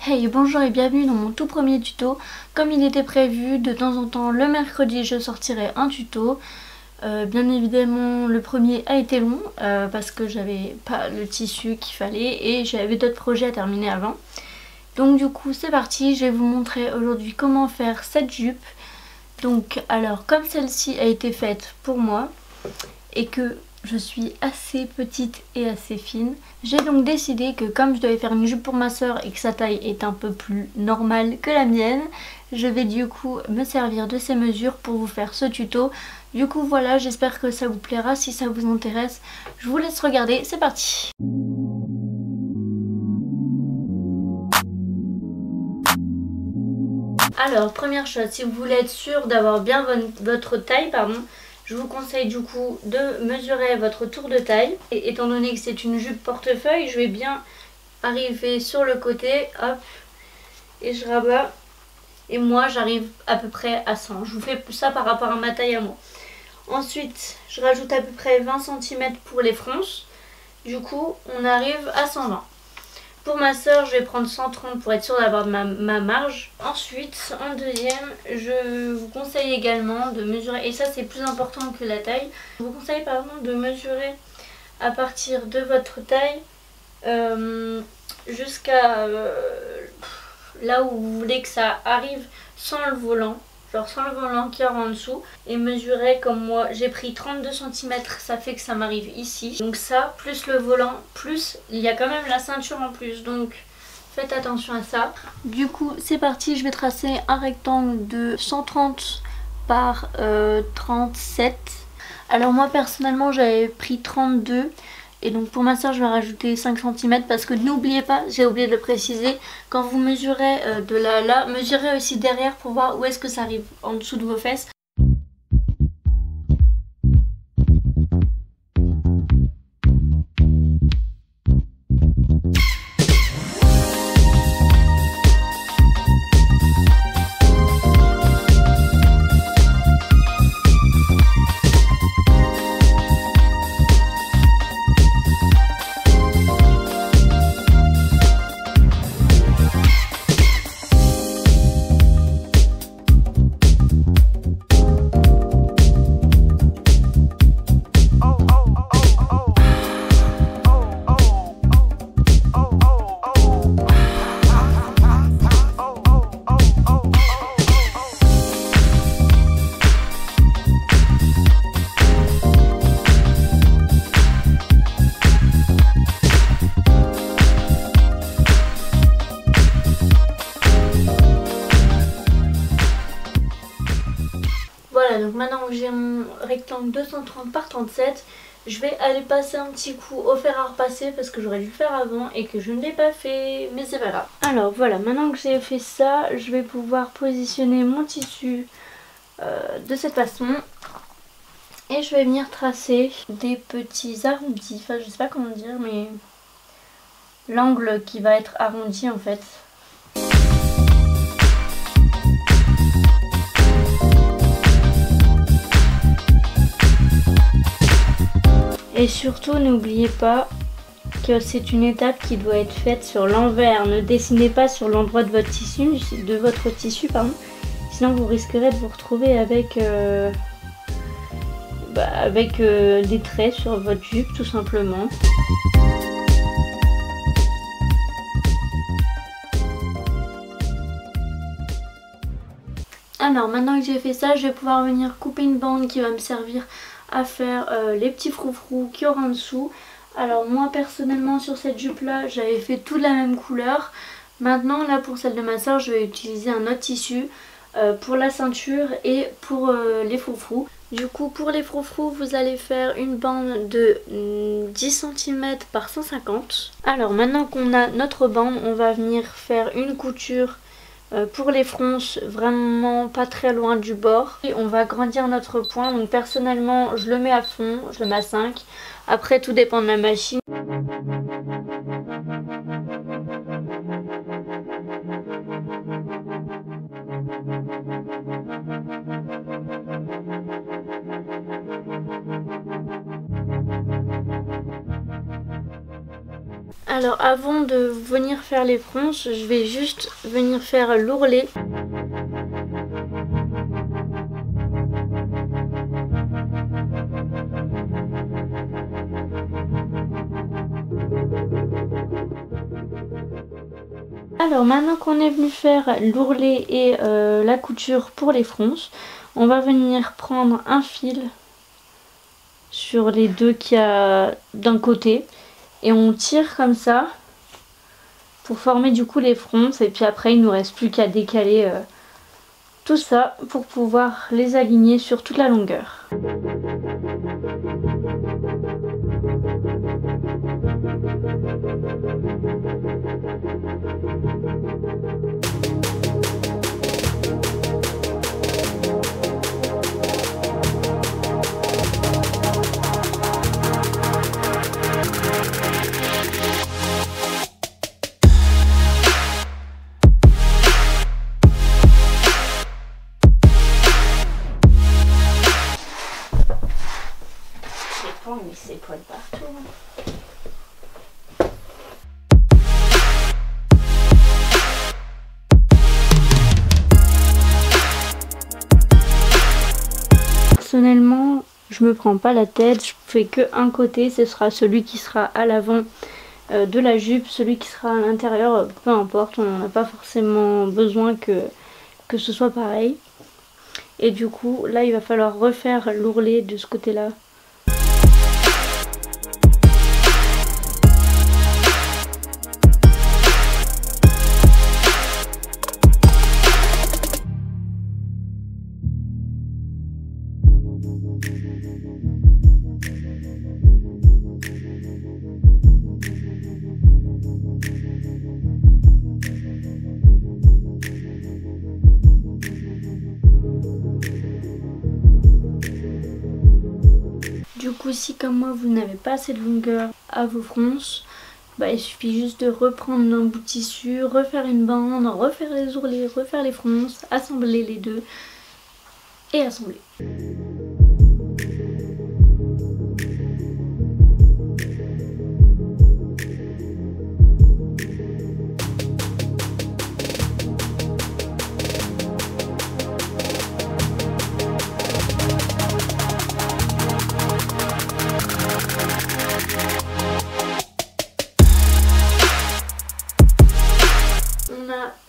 Hey, bonjour et bienvenue dans mon tout premier tuto. Comme il était prévu, de temps en temps le mercredi je sortirai un tuto. Bien évidemment le premier a été long parce que j'avais pas le tissu qu'il fallait et j'avais d'autres projets à terminer avant. Donc du coup c'est parti, je vais vous montrer aujourd'hui comment faire cette jupe. Donc alors comme celle-ci a été faite pour moi et que je suis assez petite et assez fine, j'ai donc décidé que comme je devais faire une jupe pour ma soeur et que sa taille est un peu plus normale que la mienne, je vais du coup me servir de ces mesures pour vous faire ce tuto. Du coup voilà, j'espère que ça vous plaira. Si ça vous intéresse, je vous laisse regarder, c'est parti. Alors première chose, si vous voulez être sûr d'avoir bien votre taille, je vous conseille du coup de mesurer votre tour de taille. Et étant donné que c'est une jupe portefeuille, je vais bien arriver sur le côté, hop, et je rabats. Et moi j'arrive à peu près à 100. Je vous fais ça par rapport à ma taille à moi. Ensuite, je rajoute à peu près 20 cm pour les fronces. Du coup, on arrive à 120. Pour ma soeur, je vais prendre 130 pour être sûre d'avoir ma marge. Ensuite, en deuxième, je vous conseille également de mesurer, et ça c'est plus important que la taille, je vous conseille de mesurer à partir de votre taille jusqu'à là où vous voulez que ça arrive sans le volant. Genre sans le volant qui est en dessous, et mesurer comme moi j'ai pris 32 cm, ça fait que ça m'arrive ici. Donc ça plus le volant, plus il y a quand même la ceinture en plus, donc faites attention à ça. Du coup c'est parti, je vais tracer un rectangle de 130 par 37. Alors moi personnellement j'avais pris 32. Et donc pour ma soeur je vais rajouter 5 cm parce que n'oubliez pas, j'ai oublié de le préciser, quand vous mesurez de là, mesurez aussi derrière pour voir où est-ce que ça arrive en dessous de vos fesses. Voilà, donc maintenant que j'ai mon rectangle 230 par 37, je vais aller passer un petit coup au fer à repasser parce que j'aurais dû le faire avant et que je ne l'ai pas fait, mais c'est pas grave. Alors voilà, maintenant que j'ai fait ça, je vais pouvoir positionner mon tissu de cette façon. Et je vais venir tracer des petits arrondis, enfin je sais pas comment dire, mais l'angle qui va être arrondi en fait. Et surtout n'oubliez pas que c'est une étape qui doit être faite sur l'envers. Ne dessinez pas sur l'endroit de votre tissu, sinon vous risquerez de vous retrouver avec des traits sur votre jupe tout simplement. Alors maintenant que j'ai fait ça, je vais pouvoir venir couper une bande qui va me servir à faire les petits froufrous qu'il y aura en dessous. Alors moi personnellement sur cette jupe là j'avais fait tout de la même couleur. Maintenant là pour celle de ma soeur je vais utiliser un autre tissu pour la ceinture et pour les froufrous. Du coup pour les froufrous vous allez faire une bande de 10 cm par 150. Alors maintenant qu'on a notre bande, on va venir faire une couture pour les fronces, vraiment pas très loin du bord. Et on va agrandir notre point. Donc personnellement je le mets à fond, je le mets à 5. Après tout dépend de la machine. Alors avant de venir faire les fronces, je vais juste venir faire l'ourlet. Alors maintenant qu'on est venu faire l'ourlet et la couture pour les fronces, on va venir prendre un fil sur les deux qu'il y a d'un côté et on tire comme ça pour former du coup les fronces, et puis après il nous reste plus qu'à décaler tout ça pour pouvoir les aligner sur toute la longueur. Mais c'est poils partout. Personnellement, je me prends pas la tête, je fais que un côté, ce sera celui qui sera à l'avant de la jupe, celui qui sera à l'intérieur, peu importe, on n'a pas forcément besoin que ce soit pareil. Et du coup, là il va falloir refaire l'ourlet de ce côté-là. Du coup, si comme moi vous n'avez pas assez de longueur à vos fronces, bah, il suffit juste de reprendre un bout de tissu, refaire une bande, refaire les ourlets, refaire les fronces, assembler les deux et assembler.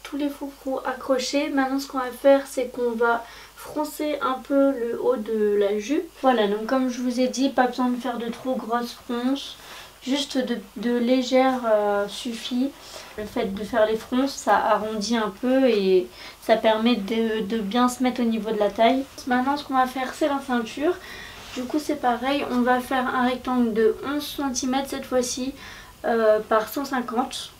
Tous les froufrous accrochés. Maintenant ce qu'on va faire, c'est qu'on va froncer un peu le haut de la jupe. Voilà, donc comme je vous ai dit, pas besoin de faire de trop grosses fronces, juste de légères suffit. Le fait de faire les fronces, ça arrondit un peu et ça permet de bien se mettre au niveau de la taille. Maintenant ce qu'on va faire, c'est la ceinture. Du coup c'est pareil, on va faire un rectangle de 11 cm cette fois-ci par 150.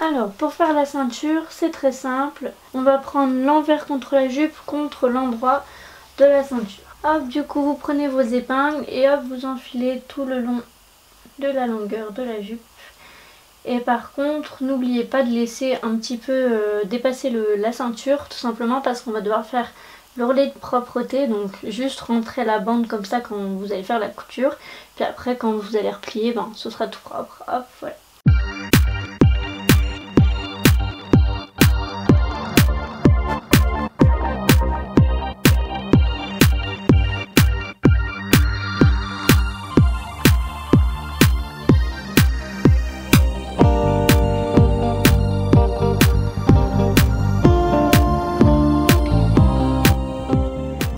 Alors pour faire la ceinture, c'est très simple. On va prendre l'envers contre la jupe contre l'endroit de la ceinture. Hop, du coup vous prenez vos épingles et hop, vous enfilez tout le long de la longueur de la jupe. Et par contre, n'oubliez pas de laisser un petit peu dépasser la ceinture, tout simplement parce qu'on va devoir faire l'ourlet de propreté. Donc juste rentrer la bande comme ça quand vous allez faire la couture. Puis après quand vous allez replier, ben, ce sera tout propre. Hop, voilà.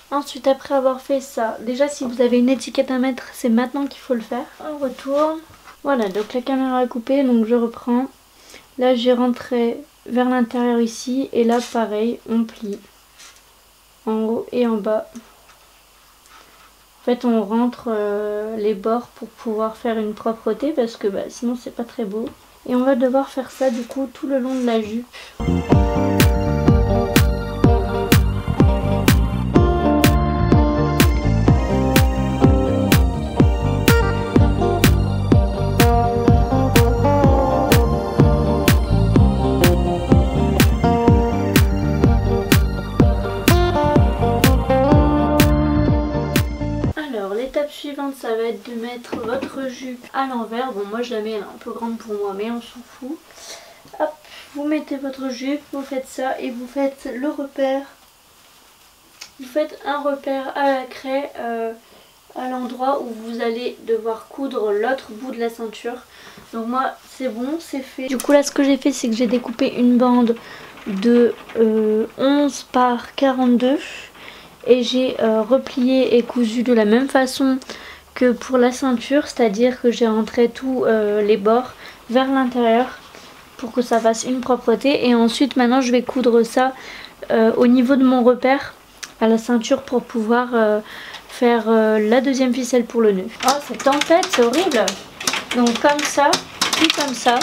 Ensuite, après avoir fait ça, déjà si vous avez une étiquette à mettre, c'est maintenant qu'il faut le faire. On retourne. Voilà, donc la caméra a coupé, donc je reprends. Là, j'ai rentré vers l'intérieur ici. Et là, pareil, on plie en haut et en bas. En fait, on rentre les bords pour pouvoir faire une propreté parce que sinon, c'est pas très beau. Et on va devoir faire ça du coup tout le long de la jupe. Alors l'étape suivante, ça va être de mettre votre jupe à l'envers. Bon, moi je la mets, elle est un peu grande pour moi, mais on s'en fout. Hop, vous mettez votre jupe, vous faites ça et vous faites le repère. Vous faites un repère à la craie à l'endroit où vous allez devoir coudre l'autre bout de la ceinture. Donc moi c'est bon, c'est fait. Du coup là ce que j'ai fait, c'est que j'ai découpé une bande de 11 par 42 et j'ai replié et cousu de la même façon que pour la ceinture, c'est-à-dire que j'ai rentré tous les bords vers l'intérieur pour que ça fasse une propreté. Et ensuite maintenant je vais coudre ça au niveau de mon repère à la ceinture pour pouvoir faire la deuxième ficelle pour le nœud. Oh, cette tempête, c'est horrible. Donc comme ça, puis comme ça.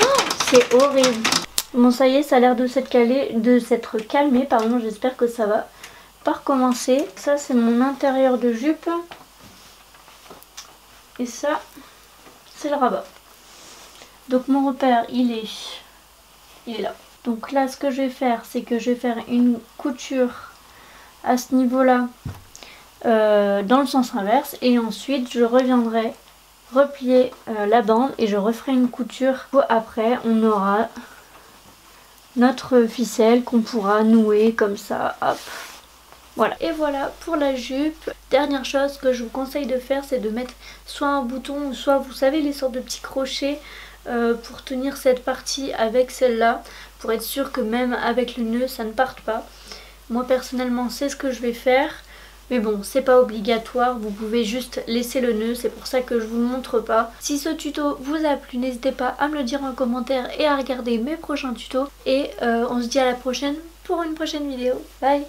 Oh, c'est horrible. Bon, ça y est, ça a l'air de s'être calmé, pardon, j'espère que ça va pas recommencer. Ça, c'est mon intérieur de jupe. Et ça, c'est le rabat. Donc mon repère, il est là. Donc là, ce que je vais faire, c'est que je vais faire une couture à ce niveau-là dans le sens inverse. Et ensuite, je reviendrai replier la bande et je referai une couture. Après, on aura notre ficelle qu'on pourra nouer comme ça. Hop. Voilà, et voilà pour la jupe. Dernière chose que je vous conseille de faire, c'est de mettre soit un bouton ou soit, vous savez, les sortes de petits crochets pour tenir cette partie avec celle-là, pour être sûr que même avec le nœud ça ne parte pas. Moi personnellement c'est ce que je vais faire, mais bon, c'est pas obligatoire, vous pouvez juste laisser le nœud, c'est pour ça que je vous le montre pas. Si ce tuto vous a plu, n'hésitez pas à me le dire en commentaire et à regarder mes prochains tutos, et on se dit à la prochaine pour une prochaine vidéo. Bye.